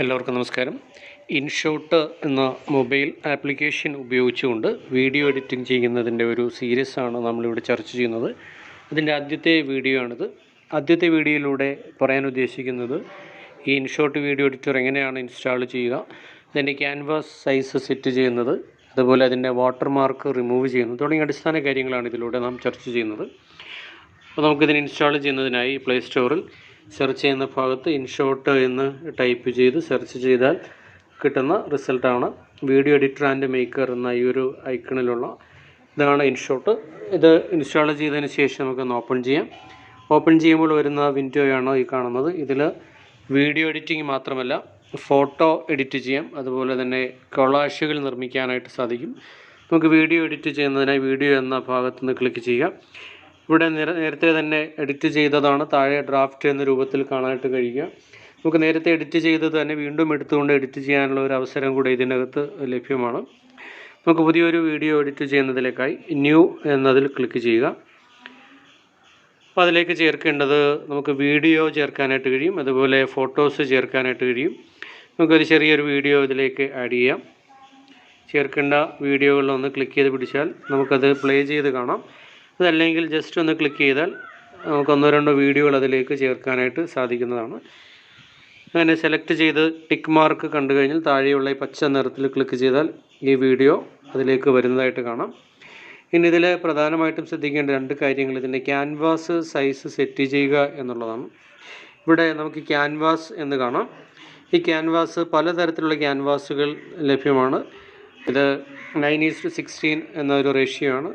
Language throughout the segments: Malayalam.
എല്ലാവർക്കും നമസ്കാരം. ഇൻഷോട്ട് എന്ന മൊബൈൽ ആപ്ലിക്കേഷൻ ഉപയോഗിച്ചുകൊണ്ട് വീഡിയോ എഡിറ്റിംഗ് ചെയ്യുന്നതിൻ്റെ ഒരു സീരീസാണ് നമ്മളിവിടെ ചർച്ച ചെയ്യുന്നത്. അതിൻ്റെ ആദ്യത്തെ വീഡിയോ ആണിത്. ആദ്യത്തെ വീഡിയോയിലൂടെ പറയാൻ ഉദ്ദേശിക്കുന്നത് ഈ ഇൻഷോട്ട് വീഡിയോ എഡിറ്റർ എങ്ങനെയാണ് ഇൻസ്റ്റാൾ ചെയ്യുക, അതിൻ്റെ ക്യാൻവാസ് സൈസ് സെറ്റ് ചെയ്യുന്നത്, അതുപോലെ അതിൻ്റെ വാട്ടർമാർക്ക് റിമൂവ് ചെയ്യുന്നത് തുടങ്ങിയ അടിസ്ഥാന കാര്യങ്ങളാണ് ഇതിലൂടെ നാം ചർച്ച ചെയ്യുന്നത്. അപ്പോൾ നമുക്കിതിന് ഇൻസ്റ്റാൾ ചെയ്യുന്നതിനായി പ്ലേ സ്റ്റോറിൽ സെർച്ച് ചെയ്യുന്ന ഭാഗത്ത് ഇൻഷോട്ട് എന്ന് ടൈപ്പ് ചെയ്ത് സെർച്ച് ചെയ്താൽ കിട്ടുന്ന റിസൾട്ടാണ് വീഡിയോ എഡിറ്റർ ആൻഡ് മേക്കർ എന്ന ഈ ഒരു ഐക്കണിലുള്ള ഇതാണ് ഇൻഷോട്ട്. ഇത് ഇൻസ്റ്റാൾ ചെയ്തതിന് ശേഷം നമുക്കൊന്ന് ഓപ്പൺ ചെയ്യാം. ഓപ്പൺ ചെയ്യുമ്പോൾ വരുന്ന വിൻഡോയാണ് ഈ കാണുന്നത്. ഇതിൽ വീഡിയോ എഡിറ്റിംഗ് മാത്രമല്ല ഫോട്ടോ എഡിറ്റ് ചെയ്യാം, അതുപോലെ തന്നെ കൊളാഷുകൾ നിർമ്മിക്കാനായിട്ട് സാധിക്കും. നമുക്ക് വീഡിയോ എഡിറ്റ് ചെയ്യുന്നതിനായി വീഡിയോ എന്ന ഭാഗത്ത് നിന്ന് ക്ലിക്ക് ചെയ്യുക. ഇവിടെ നേരത്തെ തന്നെ എഡിറ്റ് ചെയ്തതാണ് താഴെ ഡ്രാഫ്റ്റ് എന്ന രൂപത്തിൽ കാണാനായിട്ട് കഴിയുക. നമുക്ക് നേരത്തെ എഡിറ്റ് ചെയ്തത് തന്നെ വീണ്ടും എടുത്തുകൊണ്ട് എഡിറ്റ് ചെയ്യാനുള്ള ഒരു അവസരം കൂടെ ഇതിനകത്ത് ലഭ്യമാണ്. നമുക്ക് പുതിയൊരു വീഡിയോ എഡിറ്റ് ചെയ്യുന്നതിലേക്കായി ന്യൂ എന്നതിൽ ക്ലിക്ക് ചെയ്യുക. അപ്പോൾ അതിലേക്ക് ചേർക്കേണ്ടത് നമുക്ക് വീഡിയോ ചേർക്കാനായിട്ട് കഴിയും, അതുപോലെ ഫോട്ടോസ് ചേർക്കാനായിട്ട് കഴിയും. നമുക്കൊരു ചെറിയൊരു വീഡിയോ ഇതിലേക്ക് ആഡ് ചെയ്യാം. ചേർക്കേണ്ട വീഡിയോകളിലൊന്ന് ക്ലിക്ക് ചെയ്ത് പിടിച്ചാൽ നമുക്കത് പ്ലേ ചെയ്ത് കാണാം. അതല്ലെങ്കിൽ ജസ്റ്റ് ഒന്ന് ക്ലിക്ക് ചെയ്താൽ നമുക്ക് ഒന്നോ രണ്ടോ വീഡിയോകൾ അതിലേക്ക് ചേർക്കാനായിട്ട് സാധിക്കുന്നതാണ്. അങ്ങനെ സെലക്ട് ചെയ്ത് ടിക്ക് മാർക്ക് കണ്ടു കഴിഞ്ഞാൽ താഴെയുള്ള ഈ പച്ച നിറത്തിൽ ക്ലിക്ക് ചെയ്താൽ ഈ വീഡിയോ അതിലേക്ക് വരുന്നതായിട്ട് കാണാം. ഇനി ഇതിൽ പ്രധാനമായിട്ടും ശ്രദ്ധിക്കേണ്ട രണ്ട് കാര്യങ്ങൾ, ഇതിൻ്റെ ക്യാൻവാസ് സൈസ് സെറ്റ് ചെയ്യുക എന്നുള്ളതാണ്. ഇവിടെ നമുക്ക് ക്യാൻവാസ് എന്ന് കാണാം. ഈ ക്യാൻവാസ് പലതരത്തിലുള്ള ക്യാൻവാസുകൾ ലഭ്യമാണ്. ഇത് 9:16 എന്നൊരു റേഷ്യോ ആണ്.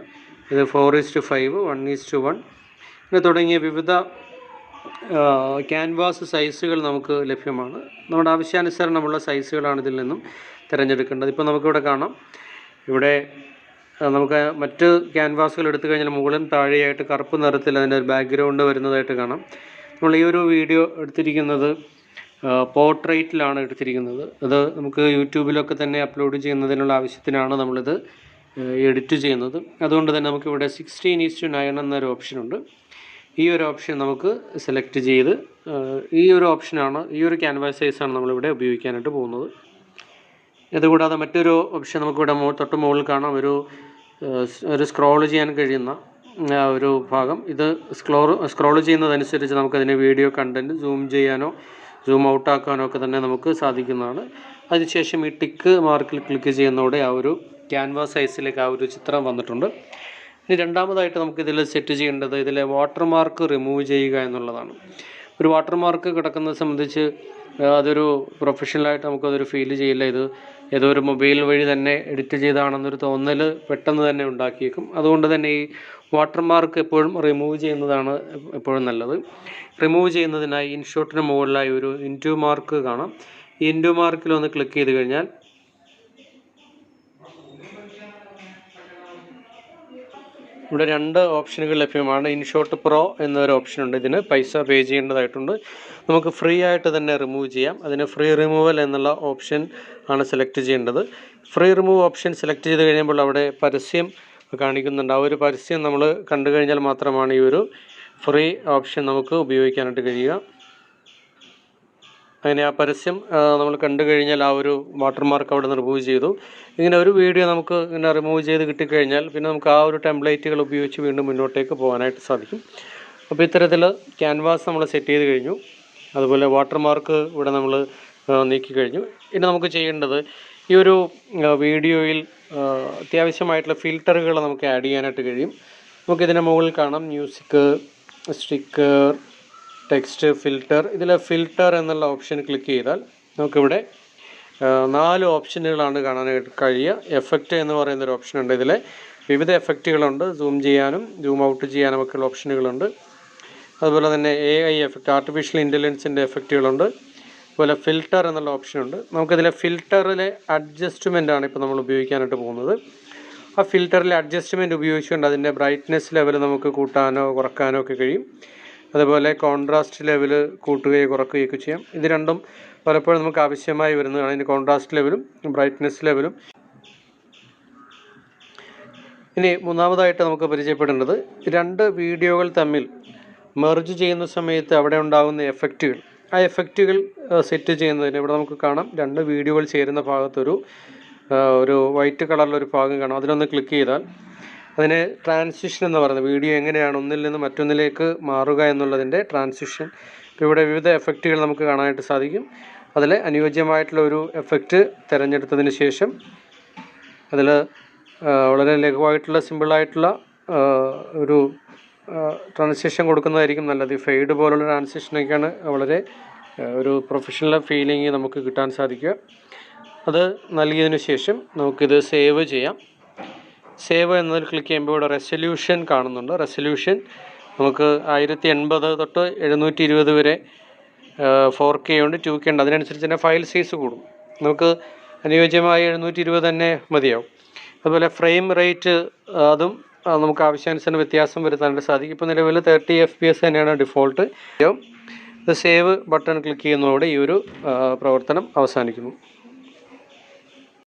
ഇത് 4:5, 1:1 ഇങ്ങനെ തുടങ്ങിയ വിവിധ ക്യാൻവാസ് സൈസുകൾ നമുക്ക് ലഭ്യമാണ്. നമ്മുടെ ആവശ്യാനുസരണമുള്ള സൈസുകളാണ് ഇതിൽ നിന്നും തിരഞ്ഞെടുക്കേണ്ടത്. ഇപ്പോൾ നമുക്കിവിടെ കാണാം, ഇവിടെ നമുക്ക് മറ്റ് ക്യാൻവാസുകൾ എടുത്തു കഴിഞ്ഞാൽ മുകളിലും താഴെയായിട്ട് കറുപ്പ് നിറത്തിൽ അതിൻ്റെ ഒരു ബാക്ക്ഗ്രൗണ്ട് വരുന്നതായിട്ട് കാണാം. നമ്മൾ ഈ ഒരു വീഡിയോ എടുത്തിരിക്കുന്നത് പോർട്രേറ്റിലാണ് എടുത്തിരിക്കുന്നത്. അത് നമുക്ക് യൂട്യൂബിലൊക്കെ തന്നെ അപ്ലോഡ് ചെയ്യുന്നതിനുള്ള ആവശ്യത്തിനാണ് നമ്മളിത് എഡിറ്റ് ചെയ്യുന്നത്. അതുകൊണ്ട് തന്നെ നമുക്കിവിടെ 16:9 എന്നൊരു ഓപ്ഷനുണ്ട്. ഈ ഒരു ഓപ്ഷൻ നമുക്ക് സെലക്ട് ചെയ്ത് ഈ ഒരു ഓപ്ഷനാണ്, ഈ ഒരു ക്യാൻവാസ് സൈസാണ് നമ്മളിവിടെ ഉപയോഗിക്കാനായിട്ട് പോകുന്നത്. ഇതുകൂടാതെ മറ്റൊരു ഓപ്ഷൻ നമുക്കിവിടെ തൊട്ട് മുകളിൽ കാണാം, ഒരു സ്ക്രോൾ ചെയ്യാൻ കഴിയുന്ന ഒരു ഭാഗം. ഇത് സ്ക്രോൾ ചെയ്യുന്നതനുസരിച്ച് നമുക്കതിന് വീഡിയോ കണ്ടൻറ്റ് സൂം ചെയ്യാനോ സൂം ഔട്ടാക്കാനോ ഒക്കെ തന്നെ നമുക്ക് സാധിക്കുന്നതാണ്. അതിനുശേഷം ഈ ടിക്ക് മാർക്കിൽ ക്ലിക്ക് ചെയ്യുന്നതോടെ ആ ഒരു ക്യാൻവാസ് സൈസിലേക്ക് ആ ഒരു ചിത്രം വന്നിട്ടുണ്ട്. ഇനി രണ്ടാമതായിട്ട് നമുക്കിതിൽ സെറ്റ് ചെയ്യേണ്ടത് ഇതിലെ വാട്ടർമാർക്ക് റിമൂവ് ചെയ്യുക എന്നുള്ളതാണ്. ഒരു വാട്ടർമാർക്ക് കിടക്കുന്നത് സംബന്ധിച്ച് അതൊരു പ്രൊഫഷണലായിട്ട് നമുക്കതൊരു ഫീൽ ചെയ്യില്ല. ഇത് ഏതോ ഒരു മൊബൈൽ വഴി തന്നെ എഡിറ്റ് ചെയ്താണെന്നൊരു തോന്നൽ പെട്ടെന്ന് തന്നെ ഉണ്ടാക്കിയേക്കും. അതുകൊണ്ട് തന്നെ ഈ വാട്ടർമാർക്ക് എപ്പോഴും റിമൂവ് ചെയ്യുന്നതാണ് എപ്പോഴും നല്ലത്. റിമൂവ് ചെയ്യുന്നതിനായി ഇൻഷോട്ടിന് മുകളിലായി ഒരു ഇൻറ്റു മാർക്ക് കാണാം. ഈ ഇൻറ്റു മാർക്കിലൊന്ന് ക്ലിക്ക് ചെയ്ത് കഴിഞ്ഞാൽ ഇവിടെ രണ്ട് ഓപ്ഷനുകൾ ലഭ്യമാണ്. ഇൻഷോട്ട് പ്രോ എന്നൊരു ഓപ്ഷനുണ്ട്. ഇതിന് പൈസ പേ ചെയ്യേണ്ടതായിട്ടുണ്ട്. നമുക്ക് ഫ്രീ ആയിട്ട് തന്നെ റിമൂവ് ചെയ്യാം. അതിന് ഫ്രീ റിമൂവൽ എന്നുള്ള ഓപ്ഷൻ ആണ് സെലക്ട് ചെയ്യേണ്ടത്. ഫ്രീ റിമൂവ് ഓപ്ഷൻ സെലക്ട് ചെയ്ത് കഴിയുമ്പോൾ അവിടെ പരസ്യം കാണിക്കുന്നുണ്ട്. ആ ഒരു പരസ്യം നമ്മൾ കണ്ടു കഴിഞ്ഞാൽ മാത്രമാണ് ഈ ഒരു ഫ്രീ ഓപ്ഷൻ നമുക്ക് ഉപയോഗിക്കാനായിട്ട് കഴിയുക. അങ്ങനെ ആ പരസ്യം നമ്മൾ കണ്ടു കഴിഞ്ഞാൽ ആ ഒരു വാട്ടർമാർക്ക് അവിടെ റിമൂവ് ചെയ്തു. ഇങ്ങനെ ഒരു വീഡിയോ നമുക്ക് ഇങ്ങനെ റിമൂവ് ചെയ്ത് കിട്ടിക്കഴിഞ്ഞാൽ പിന്നെ നമുക്ക് ആ ഒരു ടെംപ്ലേറ്റുകൾ ഉപയോഗിച്ച് വീണ്ടും മുന്നോട്ടേക്ക് പോകാനായിട്ട് സാധിക്കും. അപ്പോൾ ഇത്തരത്തിൽ ക്യാൻവാസ് നമ്മൾ സെറ്റ് ചെയ്ത് കഴിഞ്ഞു. അതുപോലെ വാട്ടർമാർക്ക് ഇവിടെ നമ്മൾ നീക്കി കഴിഞ്ഞു. ഇനി നമുക്ക് ചെയ്യേണ്ടത് ഈ ഒരു വീഡിയോയിൽ അത്യാവശ്യമായിട്ടുള്ള ഫിൽറ്ററുകൾ നമുക്ക് ആഡ് ചെയ്യാനായിട്ട് കഴിയും. നമുക്കിതിൻ്റെ മുകളിൽ കാണാം മ്യൂസിക്, സ്റ്റിക്കർ, ടെക്സ്റ്റ്, ഫിൽറ്റർ. ഇതിൽ ഫിൽറ്റർ എന്നുള്ള ഓപ്ഷൻ ക്ലിക്ക് ചെയ്താൽ നമുക്കിവിടെ 4 ഓപ്ഷനുകളാണ് കാണാനായിട്ട് കഴിയുക. എഫക്റ്റ് എന്ന് പറയുന്നൊരു ഓപ്ഷനുണ്ട്. ഇതിൽ വിവിധ എഫക്റ്റുകളുണ്ട്. സൂം ചെയ്യാനും സൂം ഔട്ട് ചെയ്യാനും ഒക്കെയുള്ള ഓപ്ഷനുകളുണ്ട്. അതുപോലെ തന്നെ AI എഫക്റ്റ്, ആർട്ടിഫിഷ്യൽ ഇൻ്റലിജൻസിൻ്റെ എഫക്റ്റുകളുണ്ട്. അതുപോലെ ഫിൽറ്റർ എന്നുള്ള ഓപ്ഷനുണ്ട്. നമുക്കിതിലെ ഫിൽറ്ററിലെ അഡ്ജസ്റ്റ്മെൻ്റ് ആണ് ഇപ്പോൾ നമ്മൾ ഉപയോഗിക്കാനായിട്ട് പോകുന്നത്. ആ ഫിൽറ്ററിലെ അഡ്ജസ്റ്റ്മെൻറ്റ് ഉപയോഗിച്ചുകൊണ്ട് അതിൻ്റെ ബ്രൈറ്റ്നെസ് ലെവൽ നമുക്ക് കൂട്ടാനോ കുറക്കാനോ ഒക്കെ കഴിയും. അതുപോലെ കോൺട്രാസ്റ്റ് ലെവൽ കൂട്ടുകയോ കുറയ്ക്കുകയൊക്കെ ചെയ്യാം. ഇത് രണ്ടും പലപ്പോഴും നമുക്ക് ആവശ്യമായി വരുന്നതാണ്. അതിൻ്റെ കോൺട്രാസ്റ്റ് ലെവലും ബ്രൈറ്റ്നെസ് ലെവലും. ഇനി മൂന്നാമതായിട്ട് നമുക്ക് പരിചയപ്പെടേണ്ടത് രണ്ട് വീഡിയോകൾ തമ്മിൽ മെർജ് ചെയ്യുന്ന സമയത്ത് അവിടെ ഉണ്ടാകുന്ന എഫക്റ്റുകൾ, ആ എഫക്റ്റുകൾ സെറ്റ് ചെയ്യുന്നതിന് ഇവിടെ നമുക്ക് കാണാം 2 വീഡിയോകൾ ചേരുന്ന ഭാഗത്തൊരു വൈറ്റ് കളറിലൊരു ഭാഗം കാണാം. അതിലൊന്ന് ക്ലിക്ക് ചെയ്താൽ അതിന് ട്രാൻസിഷൻ എന്ന് പറയുന്നത് വീഡിയോ എങ്ങനെയാണ് ഒന്നിൽ നിന്ന് മറ്റൊന്നിലേക്ക് മാറുക എന്നുള്ളതിൻ്റെ ട്രാൻസിഷൻ. ഇവിടെ വിവിധ എഫക്റ്റുകൾ നമുക്ക് കാണാനായിട്ട് സാധിക്കും. അതിൽ അനുയോജ്യമായിട്ടുള്ള ഒരു എഫക്റ്റ് തിരഞ്ഞെടുത്തതിന് ശേഷം അതിൽ വളരെ ലഘുവായിട്ടുള്ള സിമ്പിളായിട്ടുള്ള ഒരു ട്രാൻസിഷൻ കൊടുക്കുന്നതായിരിക്കും നല്ലത്. ഫെയ്ഡ് പോലുള്ള ട്രാൻസിഷനൊക്കെയാണ് വളരെ ഒരു പ്രൊഫഷണൽ ഫീലിംഗ് നമുക്ക് കിട്ടാൻ സാധിക്കുക. അത് നൽകിയതിന് ശേഷം നമുക്കിത് സേവ് ചെയ്യാം. സേവ് എന്നതിൽ ക്ലിക്ക് ചെയ്യുമ്പോൾ ഇവിടെ റെസൊല്യൂഷൻ കാണുന്നുണ്ട്. റെസൊല്യൂഷൻ നമുക്ക് 1080 തൊട്ട് 720 വരെ 4K ഉണ്ട്, 2K ഉണ്ട്. അതിനനുസരിച്ച് തന്നെ ഫയൽ സൈസ് കൂടും. നമുക്ക് അനുയോജ്യമായ 720 തന്നെ മതിയാവും. അതുപോലെ ഫ്രെയിം റേറ്റ് അതും നമുക്ക് ആവശ്യാനുസരണം വ്യത്യാസം വരുത്താനായിട്ട് സാധിക്കും. ഇപ്പോൾ നിലവിൽ 30 FPS തന്നെയാണ് ഡിഫോൾട്ട്. ഇത് സേവ് ബട്ടൺ ക്ലിക്ക് ചെയ്യുന്നതോടെ ഈ ഒരു പ്രവർത്തനം അവസാനിക്കുന്നു.